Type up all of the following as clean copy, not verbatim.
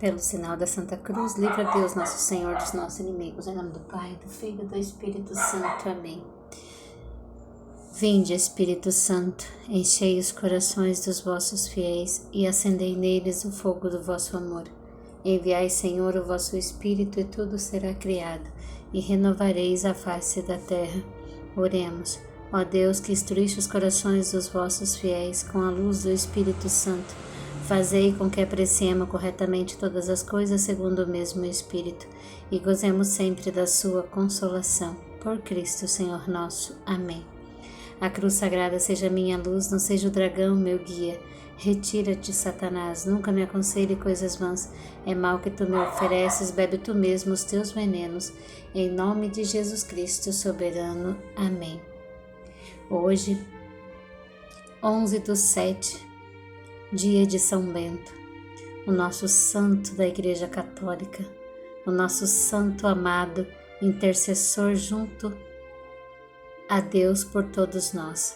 Pelo sinal da Santa Cruz, livra Deus nosso Senhor dos nossos inimigos. Em nome do Pai, do Filho e do Espírito Santo. Amém. Vinde, Espírito Santo, enchei os corações dos vossos fiéis e acendei neles o fogo do vosso amor. Enviai, Senhor, o vosso Espírito e tudo será criado, e renovareis a face da terra. Oremos. Ó Deus, que instruíste os corações dos vossos fiéis com a luz do Espírito Santo, fazei com que apreciemos corretamente todas as coisas segundo o mesmo Espírito, e gozemos sempre da sua consolação. Por Cristo, Senhor nosso. Amém. A cruz sagrada seja minha luz, não seja o dragão meu guia. Retira-te, Satanás, nunca me aconselhe coisas vãs. É mal que tu me ofereces, bebe tu mesmo os teus venenos. Em nome de Jesus Cristo, soberano. Amém. Hoje, 11/7, dia de São Bento, o nosso santo da Igreja Católica, o nosso santo amado, intercessor junto a Deus por todos nós.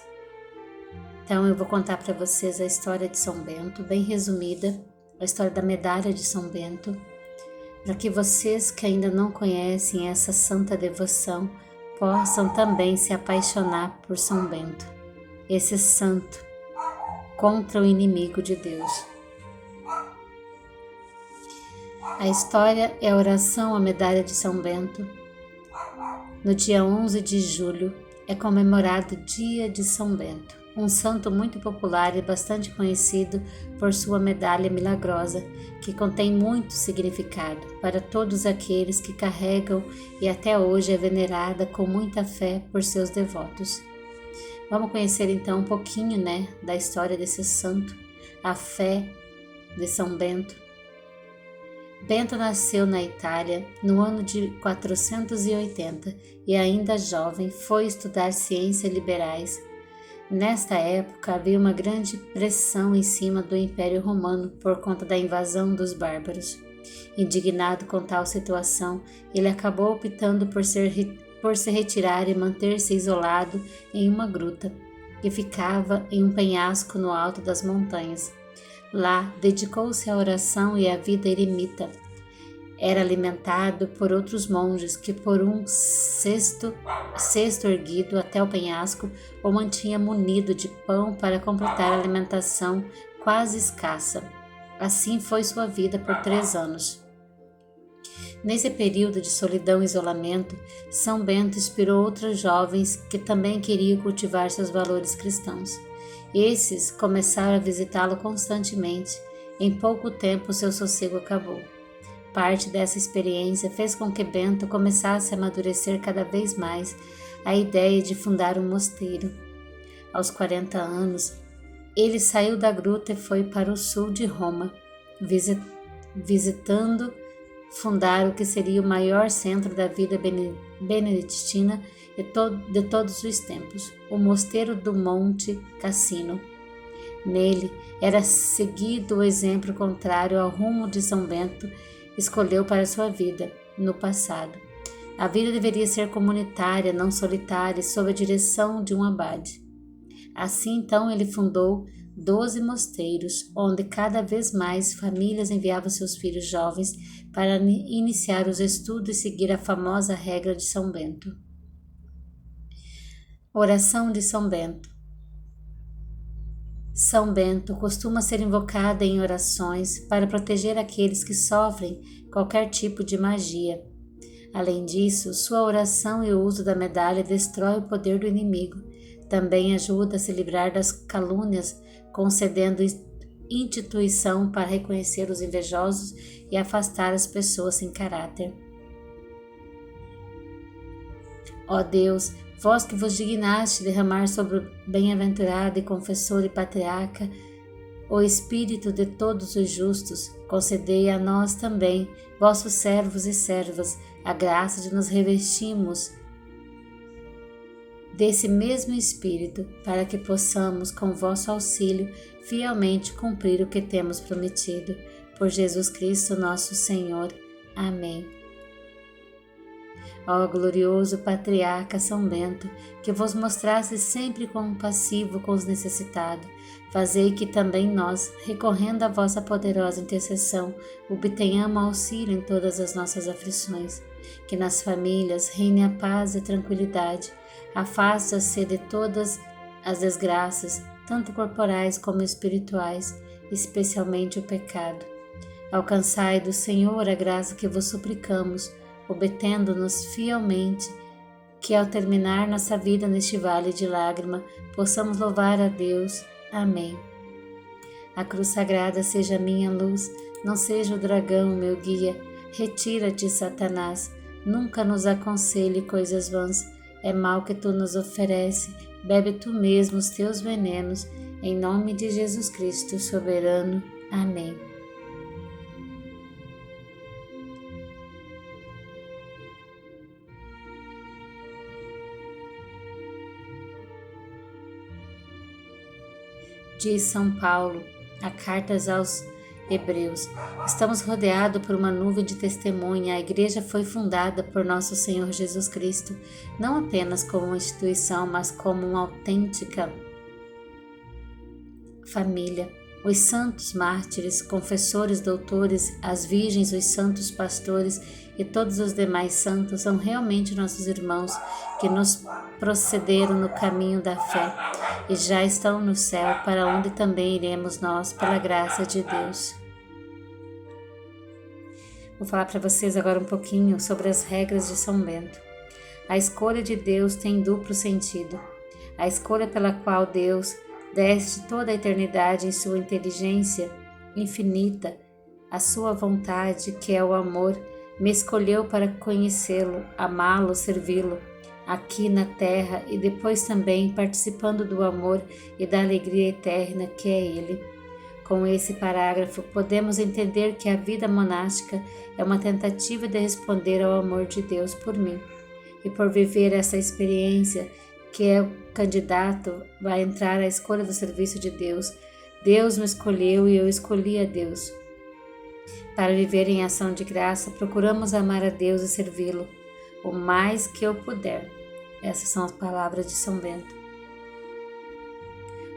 Então eu vou contar para vocês a história de São Bento, bem resumida, a história da medalha de São Bento, para que vocês que ainda não conhecem essa santa devoção possam também se apaixonar por São Bento, esse santo contra o inimigo de Deus. A história é a oração à medalha de São Bento. No dia 11 de julho é comemorado o Dia de São Bento, um santo muito popular e bastante conhecido por sua medalha milagrosa, que contém muito significado para todos aqueles que carregam e até hoje é venerada com muita fé por seus devotos. Vamos conhecer então um pouquinho, da história desse santo, a fé de São Bento. Bento nasceu na Itália no ano de 480 e ainda jovem foi estudar ciências liberais. Nesta época havia uma grande pressão em cima do Império Romano por conta da invasão dos bárbaros. Indignado com tal situação, ele acabou optando por se retirar e manter-se isolado em uma gruta, que ficava em um penhasco no alto das montanhas. Lá, dedicou-se à oração e à vida eremita. Era alimentado por outros monges que, por um cesto erguido até o penhasco, o mantinha munido de pão para completar a alimentação quase escassa. Assim foi sua vida por 3 anos. Nesse período de solidão e isolamento, São Bento inspirou outros jovens que também queriam cultivar seus valores cristãos. Esses começaram a visitá-lo constantemente. Em pouco tempo, seu sossego acabou. Parte dessa experiência fez com que Bento começasse a amadurecer cada vez mais a ideia de fundar um mosteiro. Aos 40 anos, ele saiu da gruta e foi para o sul de Roma, visitando fundar o que seria o maior centro da vida beneditina de todos os tempos, o Mosteiro do Monte Cassino. Nele era seguido o exemplo contrário ao rumo de São Bento escolheu para sua vida no passado. A vida deveria ser comunitária, não solitária, sob a direção de um abade. Assim, então, ele fundou 12 mosteiros, onde cada vez mais famílias enviavam seus filhos jovens para iniciar os estudos e seguir a famosa regra de São Bento. Oração de São Bento. São Bento costuma ser invocada em orações para proteger aqueles que sofrem qualquer tipo de magia. Além disso, sua oração e o uso da medalha destrói o poder do inimigo. Também ajuda a se livrar das calúnias, concedendo instituição para reconhecer os invejosos e afastar as pessoas sem caráter. Ó Deus, vós que vos dignaste derramar sobre o bem-aventurado e confessor e patriarca o espírito de todos os justos, concedei a nós também, vossos servos e servas, a graça de nos revestirmos desse mesmo espírito, para que possamos, com vosso auxílio, fielmente cumprir o que temos prometido. Por Jesus Cristo, nosso Senhor. Amém. Ó glorioso patriarca São Bento, que vos mostrasse sempre compassivo com os necessitados, Fazei que também nós, recorrendo à vossa poderosa intercessão, obtenhamos auxílio em todas as nossas aflições. Que nas famílias reine a paz e a tranquilidade. Afasta-se de todas as desgraças, tanto corporais como espirituais, especialmente o pecado. Alcançai do Senhor a graça que vos suplicamos, obtendo-nos fielmente, que ao terminar nossa vida neste vale de lágrima, possamos louvar a Deus. Amém. A cruz sagrada seja minha luz, não seja o dragão meu guia. Retira-te, Satanás, nunca nos aconselhe coisas vãs. É mal que tu nos oferece, bebe tu mesmo os teus venenos. Em nome de Jesus Cristo soberano. Amém. Diz São Paulo, a Cartas aos Hebreus: estamos rodeados por uma nuvem de testemunha. A Igreja foi fundada por nosso Senhor Jesus Cristo, não apenas como uma instituição, mas como uma autêntica família. Os santos mártires, confessores, doutores, as virgens, os santos pastores e todos os demais santos são realmente nossos irmãos que nos procederam no caminho da fé e já estão no céu, para onde também iremos nós, pela graça de Deus. Vou falar para vocês agora um pouquinho sobre as regras de São Bento. A escolha de Deus tem duplo sentido. A escolha pela qual Deus, desde toda a eternidade em sua inteligência infinita, a sua vontade, que é o amor, me escolheu para conhecê-lo, amá-lo, servi-lo, aqui na terra e depois também participando do amor e da alegria eterna que é Ele. Com esse parágrafo, podemos entender que a vida monástica é uma tentativa de responder ao amor de Deus por mim. E por viver essa experiência, que é o candidato vai entrar à escolha do serviço de Deus. Deus me escolheu e eu escolhi a Deus. Para viver em ação de graça, procuramos amar a Deus e servi-lo o mais que eu puder. Essas são as palavras de São Bento.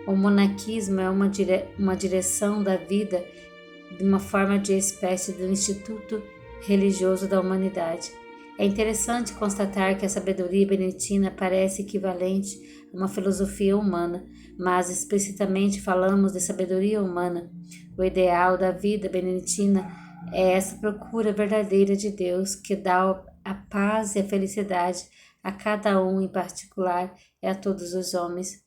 O monaquismo é uma direção da vida de uma forma de espécie do instituto religioso da humanidade. É interessante constatar que a sabedoria beneditina parece equivalente a uma filosofia humana, mas explicitamente falamos de sabedoria humana. O ideal da vida beneditina é essa procura verdadeira de Deus, que dá a paz e a felicidade a cada um em particular e a todos os homens.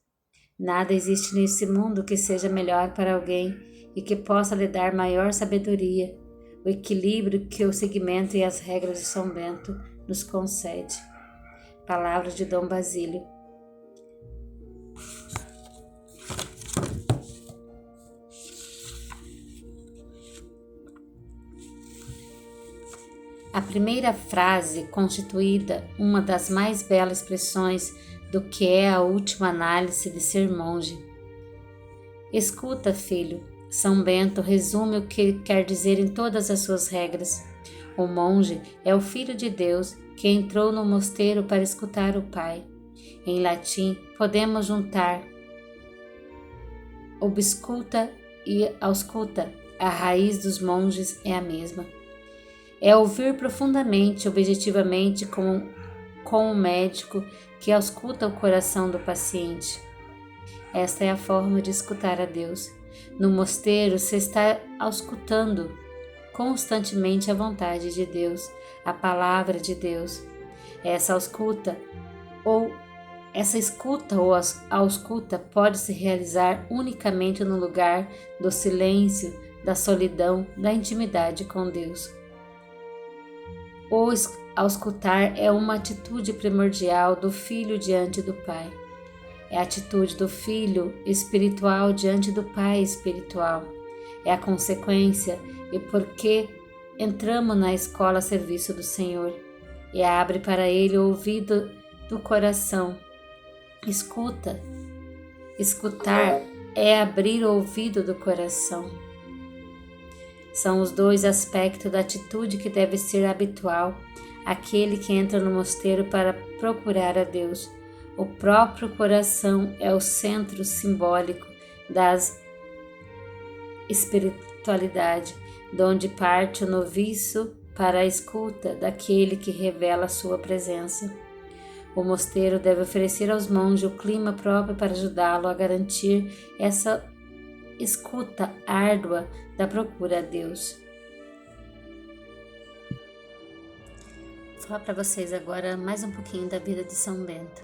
Nada existe nesse mundo que seja melhor para alguém e que possa lhe dar maior sabedoria, o equilíbrio que o segmento e as regras de São Bento nos concede. Palavra de Dom Basílio. A primeira frase, constituída uma das mais belas expressões do que é a última análise de ser monge. Escuta, filho. São Bento resume o que quer dizer em todas as suas regras. O monge é o Filho de Deus que entrou no mosteiro para escutar o Pai. Em latim, podemos juntar obsculta e ausculta. A raiz dos monges é a mesma. É ouvir profundamente, objetivamente, com o médico que ausculta o coração do paciente. Esta é a forma de escutar a Deus. No mosteiro, se está auscultando constantemente a vontade de Deus, a palavra de Deus. Essa escuta ou ausculta pode se realizar unicamente no lugar do silêncio, da solidão, da intimidade com Deus. O auscultar é uma atitude primordial do Filho diante do Pai. É a atitude do Filho espiritual diante do Pai espiritual. É a consequência e porque entramos na escola a serviço do Senhor e abre para Ele o ouvido do coração. Escutar é abrir o ouvido do coração. São os dois aspectos da atitude que deve ser habitual àquele que entra no mosteiro para procurar a Deus. O próprio coração é o centro simbólico das espiritualidade, donde parte o noviço para a escuta daquele que revela a sua presença. O mosteiro deve oferecer aos monges o clima próprio para ajudá-lo a garantir essa escuta árdua da procura a Deus. Vou falar para vocês agora mais um pouquinho da vida de São Bento.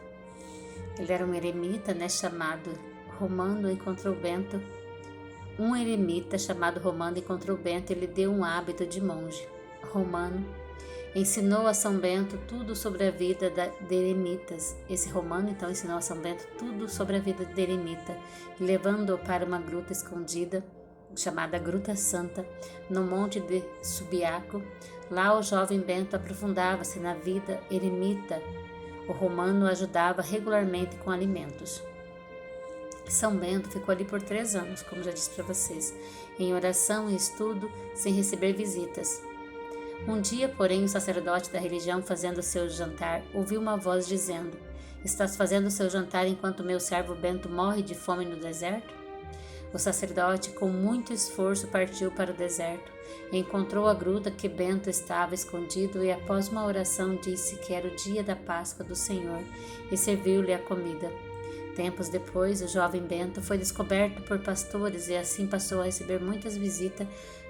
Ele era um eremita, chamado Romano, encontrou Bento. Um eremita chamado Romano encontrou Bento e lhe deu um hábito de monge. Romano ensinou a São Bento tudo sobre a vida de eremitas. Esse Romano então ensinou a São Bento tudo sobre a vida de eremita, levando-o para uma gruta escondida, chamada Gruta Santa, no monte de Subiaco. Lá o jovem Bento aprofundava-se na vida eremita. O Romano o ajudava regularmente com alimentos. São Bento ficou ali por 3 anos, como já disse para vocês, em oração e estudo, sem receber visitas. Um dia, porém, o sacerdote da religião, fazendo seu jantar, ouviu uma voz dizendo: "Estás fazendo seu jantar enquanto meu servo Bento morre de fome no deserto?" O sacerdote, com muito esforço, partiu para o deserto. Encontrou a gruta que Bento estava escondido e, após uma oração, disse que era o dia da Páscoa do Senhor e serviu-lhe a comida. Tempos depois, o jovem Bento foi descoberto por pastores e assim passou a receber muitas visitas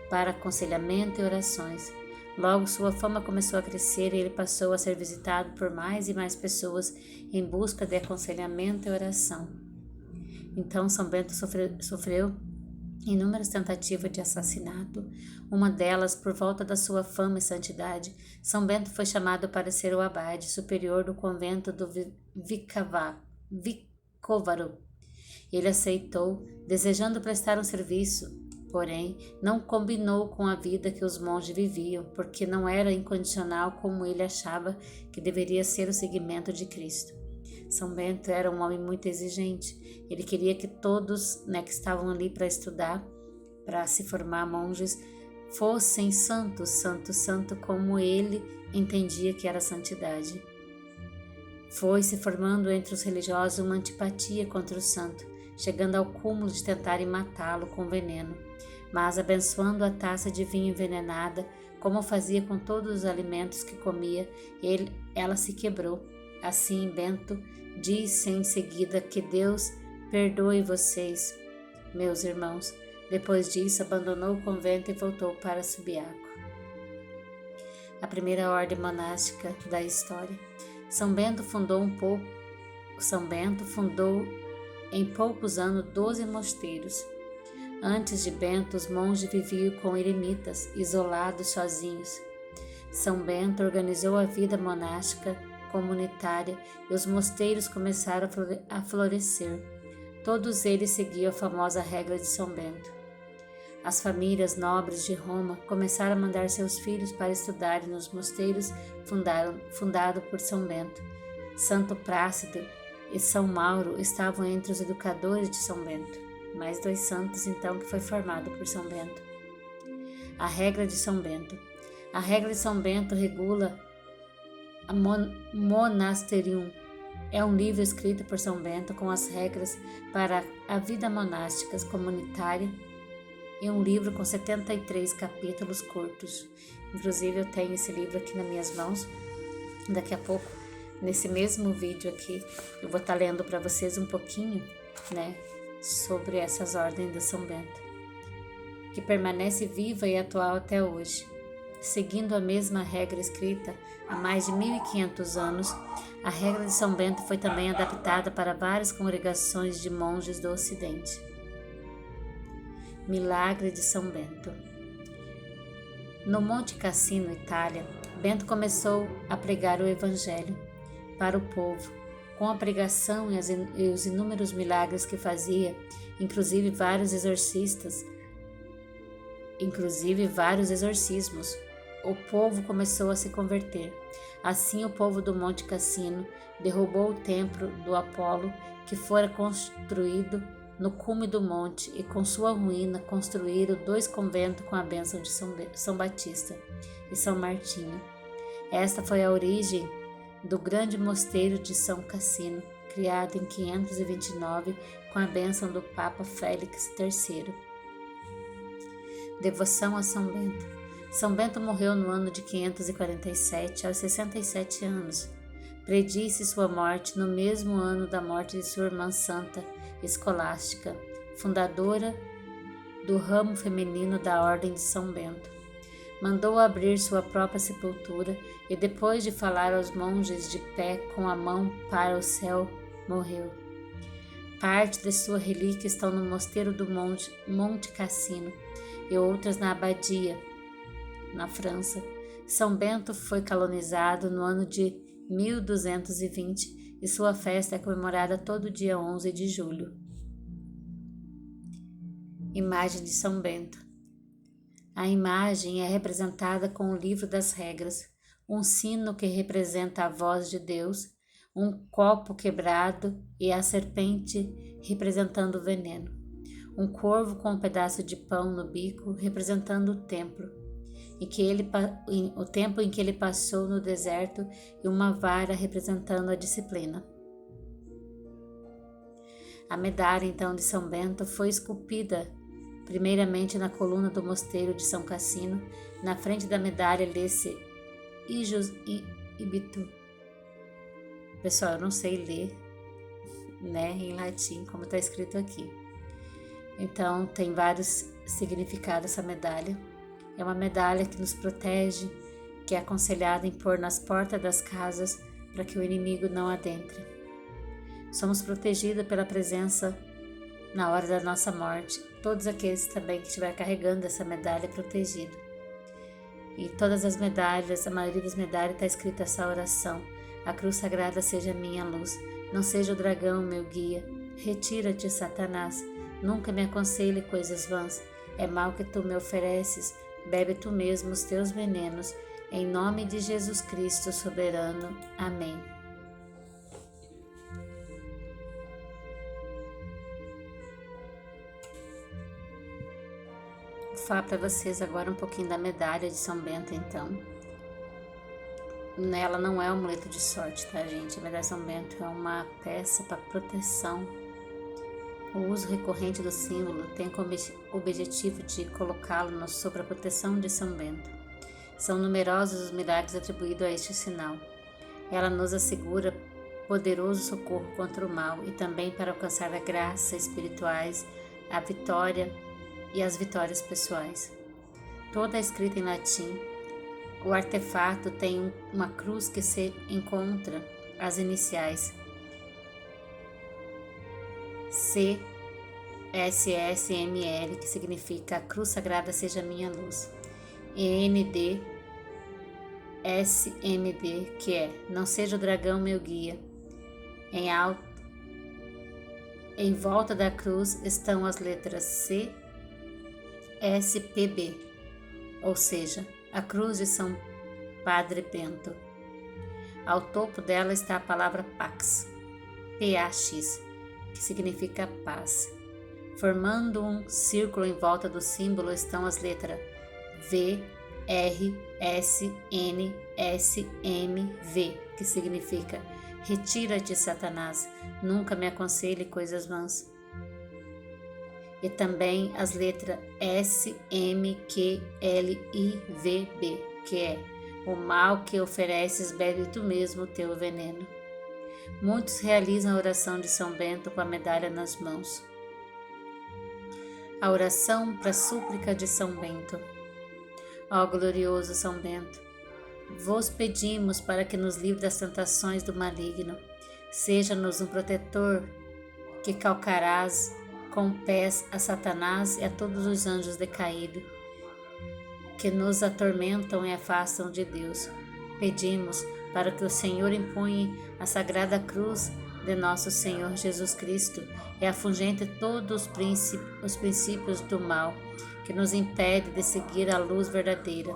para aconselhamento e orações. Logo, sua fama começou a crescer e ele passou a ser visitado por mais e mais pessoas em busca de aconselhamento e oração. Então, São Bento sofreu inúmeras tentativas de assassinato, uma delas por volta da sua fama e santidade. São Bento foi chamado para ser o abade superior do convento do Vicovaro. Ele aceitou, desejando prestar um serviço, porém não combinou com a vida que os monges viviam, porque não era incondicional como ele achava que deveria ser o seguimento de Cristo. São Bento era um homem muito exigente. Ele queria que todos, que estavam ali para estudar, para se formar monges, fossem santos, como ele entendia que era santidade. Foi se formando entre os religiosos uma antipatia contra o santo, chegando ao cúmulo de tentarem matá-lo com veneno. Mas, abençoando a taça de vinho envenenada, como fazia com todos os alimentos que comia, ela se quebrou. Assim, Bento disse em seguida: "Que Deus perdoe vocês, meus irmãos." Depois disso, abandonou o convento e voltou para Subiaco. A primeira ordem monástica da história. São Bento fundou em poucos anos 12 mosteiros. Antes de Bento, os monges viviam com eremitas, isolados, sozinhos. São Bento organizou a vida monástica comunitária e os mosteiros começaram a florescer. Todos eles seguiam a famosa regra de São Bento. As famílias nobres de Roma começaram a mandar seus filhos para estudarem nos mosteiros fundados por São Bento. Santo Plácido e São Mauro estavam entre os educadores de São Bento. Mais 2 santos, então, que foi formado por São Bento. A regra de São Bento. A regra de São Bento regula a Monasterium. É um livro escrito por São Bento com as regras para a vida monástica comunitária e um livro com 73 capítulos curtos. Inclusive, eu tenho esse livro aqui nas minhas mãos. Daqui a pouco, nesse mesmo vídeo aqui, eu vou estar lendo para vocês um pouquinho, sobre essas ordens de São Bento, que permanece viva e atual até hoje. Seguindo a mesma regra escrita há mais de 1500 anos, a regra de São Bento foi também adaptada para várias congregações de monges do Ocidente. Milagre de São Bento. No Monte Cassino, Itália, Bento começou a pregar o Evangelho para o povo. Com a pregação e os inúmeros milagres que fazia, inclusive vários exorcismos, o povo começou a se converter. Assim, o povo do Monte Cassino derrubou o templo do Apolo, que fora construído no cume do monte, e com sua ruína construíram 2 conventos com a bênção de São Batista e São Martinho. Esta foi a origem do grande mosteiro de São Cassino, criado em 529 com a bênção do Papa Félix III. Devoção a São Bento. São Bento morreu no ano de 547, aos 67 anos. Predisse sua morte no mesmo ano da morte de sua irmã santa, Escolástica, fundadora do ramo feminino da Ordem de São Bento. Mandou abrir sua própria sepultura e, depois de falar aos monges de pé com a mão para o céu, morreu. Parte de sua relíquia estão no mosteiro do Monte Cassino e outras na Abadia, na França. São Bento foi canonizado no ano de 1220 e sua festa é comemorada todo dia 11 de julho. Imagem de São Bento. A imagem é representada com o livro das regras, um sino que representa a voz de Deus, um copo quebrado e a serpente representando o veneno, um corvo com um pedaço de pão no bico representando o templo, o tempo em que ele passou no deserto, e uma vara representando a disciplina. A medalha então de São Bento foi esculpida primeiramente na coluna do mosteiro de São Cassino. Na frente da medalha lê-se Ijus Ibitu. Pessoal, eu não sei ler, em latim, como está escrito aqui. Então, tem vários significados essa medalha. É uma medalha que nos protege, que é aconselhada em pôr nas portas das casas para que o inimigo não adentre. Somos protegidos pela presença na hora da nossa morte. Todos aqueles também que estiver carregando essa medalha é protegido. E todas as medalhas, a maioria das medalhas está escrita essa oração: a cruz sagrada seja minha luz, não seja o dragão meu guia. Retira-te, Satanás, nunca me aconselhe coisas vãs. É mal que tu me ofereces, bebe tu mesmo os teus venenos. Em nome de Jesus Cristo soberano. Amém. Vou falar para vocês agora um pouquinho da medalha de São Bento, então. Ela não é um amuleto de sorte, tá, gente? A medalha de São Bento é uma peça para proteção. O uso recorrente do símbolo tem como objetivo de colocá-lo sob a proteção de São Bento. São numerosos os milagres atribuídos a este sinal. Ela nos assegura poderoso socorro contra o mal e também para alcançar a graça espirituais, a vitória e as vitórias pessoais. Toda escrita em latim, o artefato tem uma cruz que se encontra as iniciais CSSML, que significa a cruz sagrada seja minha luz, e NDSMD, que é não seja o dragão meu guia. Em volta da cruz estão as letras C, SPB, ou seja, a cruz de São Padre Bento. Ao topo dela está a palavra Pax, PAX, que significa paz. Formando um círculo em volta do símbolo estão as letras V, R, S, N, S, M, V, que significa retira-te, Satanás, nunca me aconselhe coisas vãs. E também as letras S, M, Q, L, I, V, B, que é o mal que ofereces, bebe tu mesmo o teu veneno. Muitos realizam a oração de São Bento com a medalha nas mãos. A oração para a súplica de São Bento. Ó glorioso São Bento, vos pedimos para que nos livre das tentações do maligno. Seja-nos um protetor que calcarás com pés a Satanás e a todos os anjos decaídos, que nos atormentam e afastam de Deus. Pedimos para que o Senhor imponha a sagrada cruz de nosso Senhor Jesus Cristo e afugente todos os princípios do mal, que nos impede de seguir a luz verdadeira.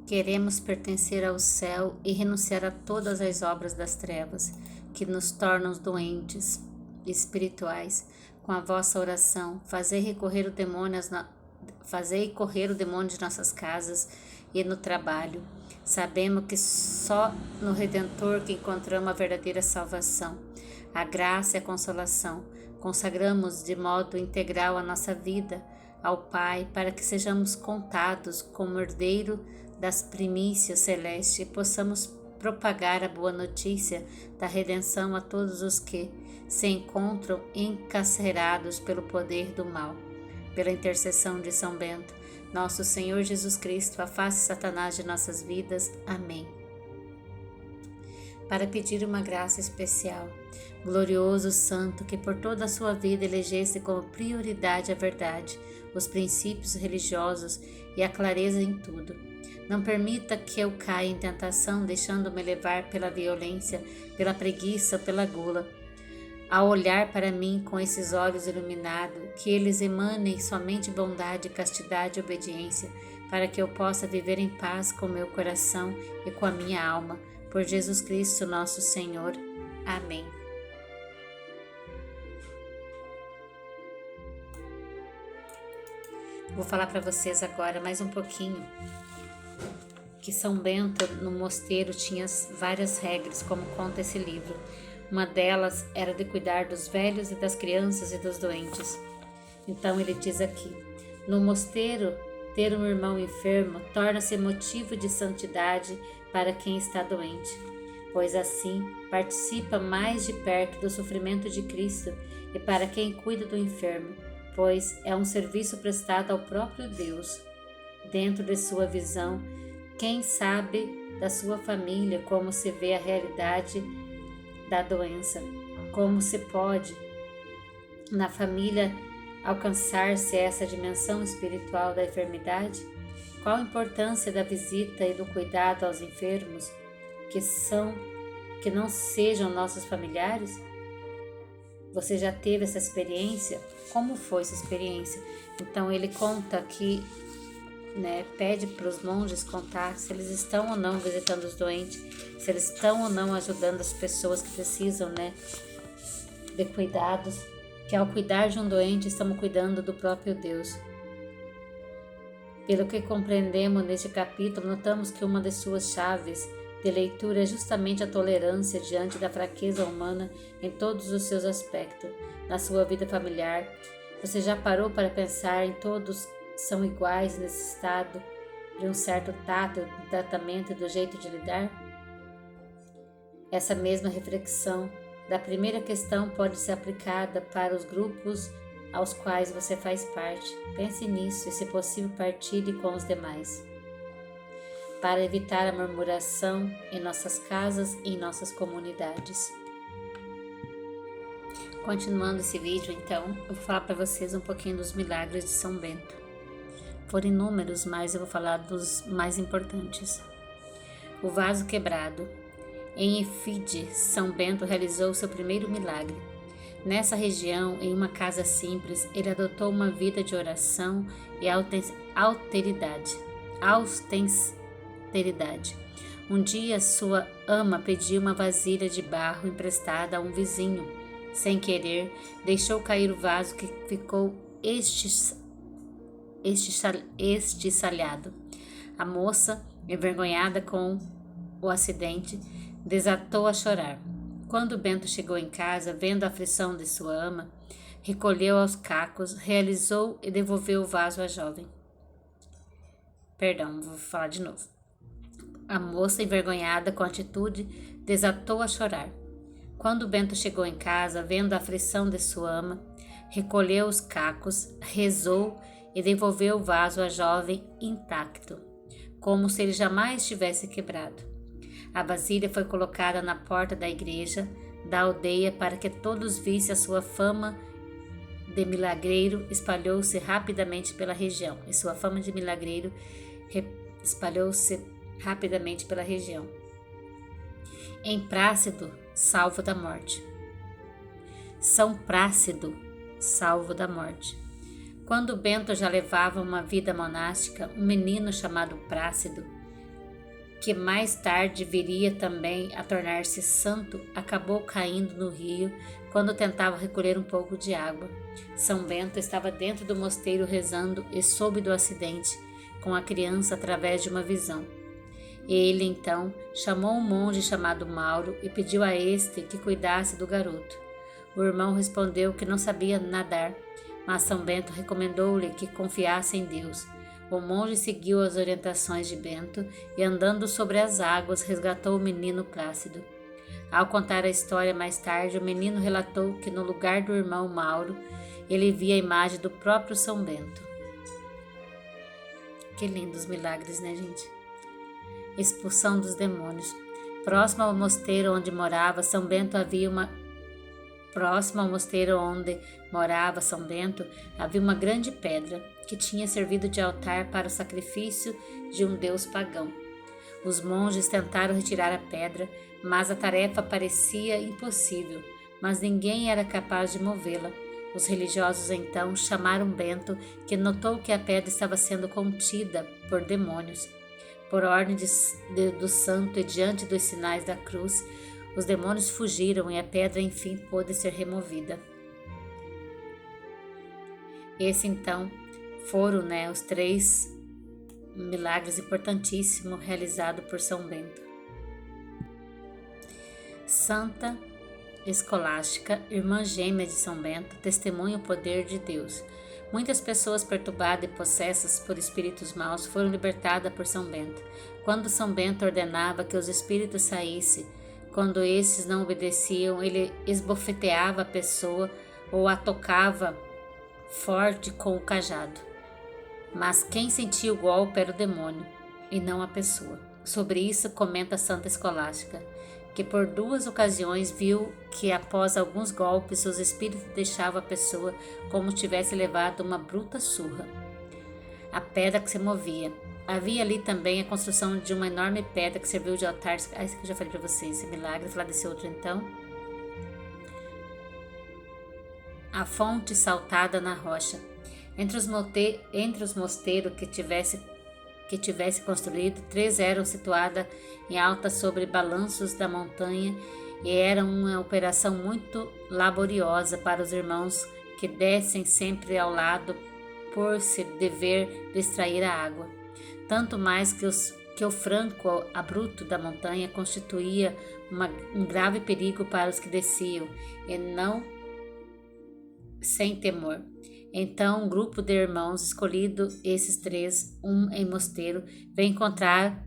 Queremos pertencer ao céu e renunciar a todas as obras das trevas, que nos tornam doentes espirituais. Com a vossa oração, fazei recorrer o demônio fazei correr o demônio de nossas casas e no trabalho. Sabemos que só no Redentor que encontramos a verdadeira salvação, a graça e a consolação. Consagramos de modo integral a nossa vida ao Pai, para que sejamos contados como herdeiro das primícias celestes e possamos propagar a boa notícia da redenção a todos os que se encontram encarcerados pelo poder do mal. Pela intercessão de São Bento, nosso Senhor Jesus Cristo, afaste Satanás de nossas vidas. Amém. Para pedir uma graça especial, glorioso Santo, que por toda a sua vida elegesse como prioridade a verdade, os princípios religiosos e a clareza em tudo. Não permita que eu caia em tentação, deixando-me levar pela violência, pela preguiça, pela gula. Ao olhar para mim com esses olhos iluminados, que eles emanem somente bondade, castidade e obediência, para que eu possa viver em paz com meu coração e com a minha alma. Por Jesus Cristo, nosso Senhor. Amém. Vou falar para vocês agora mais um pouquinho que São Bento no mosteiro tinha várias regras, como conta esse livro. Uma delas era de cuidar dos velhos e das crianças e dos doentes. Então ele diz aqui: no mosteiro, ter um irmão enfermo torna-se motivo de santidade para quem está doente, pois assim participa mais de perto do sofrimento de Cristo, e para quem cuida do enfermo, pois é um serviço prestado ao próprio Deus. Dentro de sua visão, quem sabe da sua família como se vê a realidade da doença, como se pode na família alcançar-se essa dimensão espiritual da enfermidade? Qual a importância da visita e do cuidado aos enfermos que não sejam nossos familiares? Você já teve essa experiência? Como foi essa experiência? Então ele conta aqui, pede para os monges contar se eles estão ou não visitando os doentes, se eles estão ou não ajudando as pessoas que precisam, de cuidados, que ao cuidar de um doente estamos cuidando do próprio Deus. Pelo que compreendemos neste capítulo, notamos que uma de suas chaves de leitura é justamente a tolerância diante da fraqueza humana em todos os seus aspectos. Na sua vida familiar, você já parou para pensar em todos são iguais nesse estado de um certo tato, do tratamento e do jeito de lidar? Essa mesma reflexão da primeira questão pode ser aplicada para os grupos aos quais você faz parte. Pense nisso e, se possível, partilhe com os demais, para evitar a murmuração em nossas casas e em nossas comunidades. Continuando esse vídeo, então, eu vou falar para vocês um pouquinho dos milagres de São Bento. Foram inúmeros, mas eu vou falar dos mais importantes. O vaso quebrado. Em Efide, São Bento realizou seu primeiro milagre. Nessa região, em uma casa simples, ele adotou uma vida de oração e austeridade. Um dia, sua ama pediu uma vasilha de barro emprestada a um vizinho. Sem querer, deixou cair o vaso, que ficou estilhaçado. A moça, envergonhada com o acidente, desatou a chorar. Quando Bento chegou em casa, vendo a aflição de sua ama, recolheu aos cacos, realizou e devolveu o vaso à jovem. Vou falar de novo. A moça, envergonhada com a atitude, desatou a chorar. Quando Bento chegou em casa, vendo a aflição de sua ama, recolheu os cacos, rezou e devolveu o vaso à jovem intacto, como se ele jamais tivesse quebrado. A vasilha foi colocada na porta da igreja da aldeia para que todos vissem a sua fama de milagreiro espalhou-se rapidamente pela região. Em Prácido, salvo da morte. São Prácido, salvo da morte. Quando Bento já levava uma vida monástica, um menino chamado Prácido que mais tarde viria também a tornar-se santo, acabou caindo no rio quando tentava recolher um pouco de água. São Bento estava dentro do mosteiro rezando e soube do acidente com a criança através de uma visão. Ele, então, chamou um monge chamado Mauro e pediu a este que cuidasse do garoto. O irmão respondeu que não sabia nadar, mas São Bento recomendou-lhe que confiasse em Deus. O monge seguiu as orientações de Bento e, andando sobre as águas, resgatou o menino Plácido. Ao contar a história mais tarde, o menino relatou que no lugar do irmão Mauro, ele via a imagem do próprio São Bento. Que lindos milagres, né, gente? Expulsão dos demônios. Próximo ao mosteiro onde morava São Bento havia uma grande pedra que tinha servido de altar para o sacrifício de um deus pagão. Os monges tentaram retirar a pedra, mas a tarefa parecia impossível, mas ninguém era capaz de movê-la. Os religiosos então chamaram Bento, que notou que a pedra estava sendo contida por demônios. Por ordem do santo e diante dos sinais da cruz, os demônios fugiram e a pedra enfim pôde ser removida. Esse então foram os 3 milagres importantíssimos realizados por São Bento. Santa Escolástica, irmã gêmea de São Bento, testemunha o poder de Deus. Muitas pessoas perturbadas e possessas por espíritos maus foram libertadas por São Bento. Quando São Bento ordenava que os espíritos saíssem, quando esses não obedeciam, ele esbofeteava a pessoa ou a tocava forte com o cajado. Mas quem sentia o golpe era o demônio, e não a pessoa. Sobre isso comenta Santa Escolástica, que por 2 ocasiões viu que após alguns golpes os espíritos deixavam a pessoa como tivesse levado uma bruta surra. A pedra que se movia. Havia ali também a construção de uma enorme pedra que serviu de altar. Isso que eu já falei para vocês, esse milagre. Vou falar desse outro então. A fonte saltada na rocha. Entre os mosteiros que tivesse construído, 3 eram situados em alta sobre balanços da montanha e era uma operação muito laboriosa para os irmãos que descem sempre ao lado por se dever distrair a água. Tanto mais que o franco abrupto da montanha constituía um grave perigo para os que desciam, e não sem temor. Então um grupo de irmãos, escolhido esses 3, um em mosteiro, veio encontrar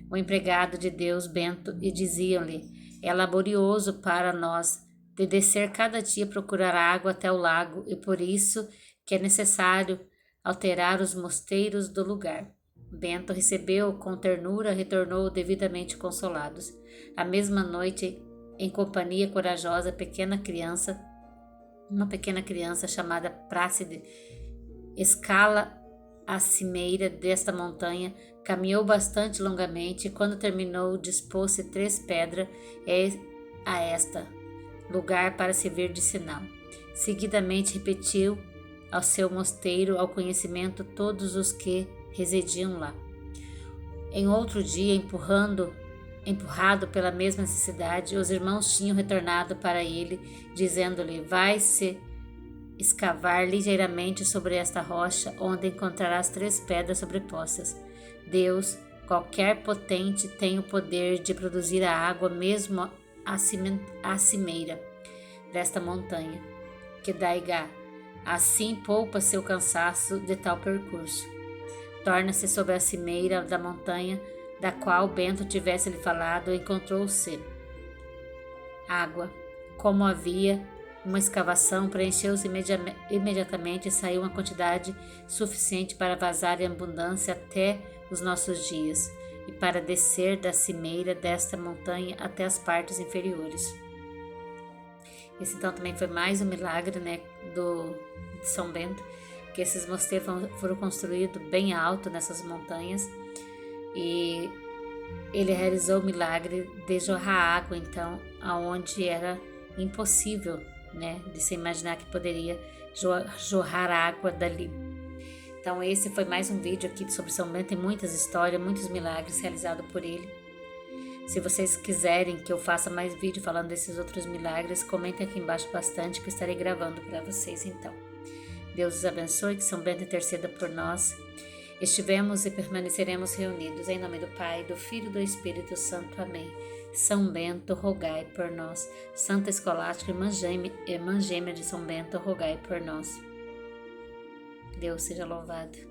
o empregado de Deus Bento e diziam-lhe: é laborioso para nós de descer cada dia procurar água até o lago, e por isso que é necessário alterar os mosteiros do lugar. Bento recebeu com ternura, retornou devidamente consolados. A mesma noite, em companhia corajosa, uma pequena criança chamada Plácide, escala a cimeira desta montanha, caminhou bastante longamente e quando terminou dispôs-se 3 pedras a esta lugar para servir de sinal. Seguidamente repetiu ao seu mosteiro ao conhecimento todos os que residiam lá. Em outro dia, empurrado pela mesma necessidade, os irmãos tinham retornado para ele, dizendo-lhe: vai-se escavar ligeiramente sobre esta rocha, onde encontrarás 3 pedras sobrepostas. Deus, qualquer potente, tem o poder de produzir a água mesmo à cimeira desta montanha, que dá Igá. Assim poupa seu cansaço de tal percurso. Torna-se sobre a cimeira da montanha da qual Bento tivesse lhe falado, encontrou-se água. Como havia uma escavação, preencheu-se imediatamente e saiu uma quantidade suficiente para vazar em abundância até os nossos dias e para descer da cimeira desta montanha até as partes inferiores. Esse então também foi mais um milagre, de São Bento, que esses mosteiros foram construídos bem alto nessas montanhas e ele realizou o milagre de jorrar água, então, aonde era impossível, de se imaginar que poderia jorrar água dali. Então esse foi mais um vídeo aqui sobre São Bento, tem muitas histórias, muitos milagres realizados por ele. Se vocês quiserem que eu faça mais vídeo falando desses outros milagres, comentem aqui embaixo bastante que eu estarei gravando para vocês então. Deus os abençoe, que São Bento interceda por nós. Estivemos e permaneceremos reunidos em nome do Pai, do Filho e do Espírito Santo. Amém. São Bento, rogai por nós. Santa Escolástica, irmã gêmea de São Bento, rogai por nós. Deus seja louvado.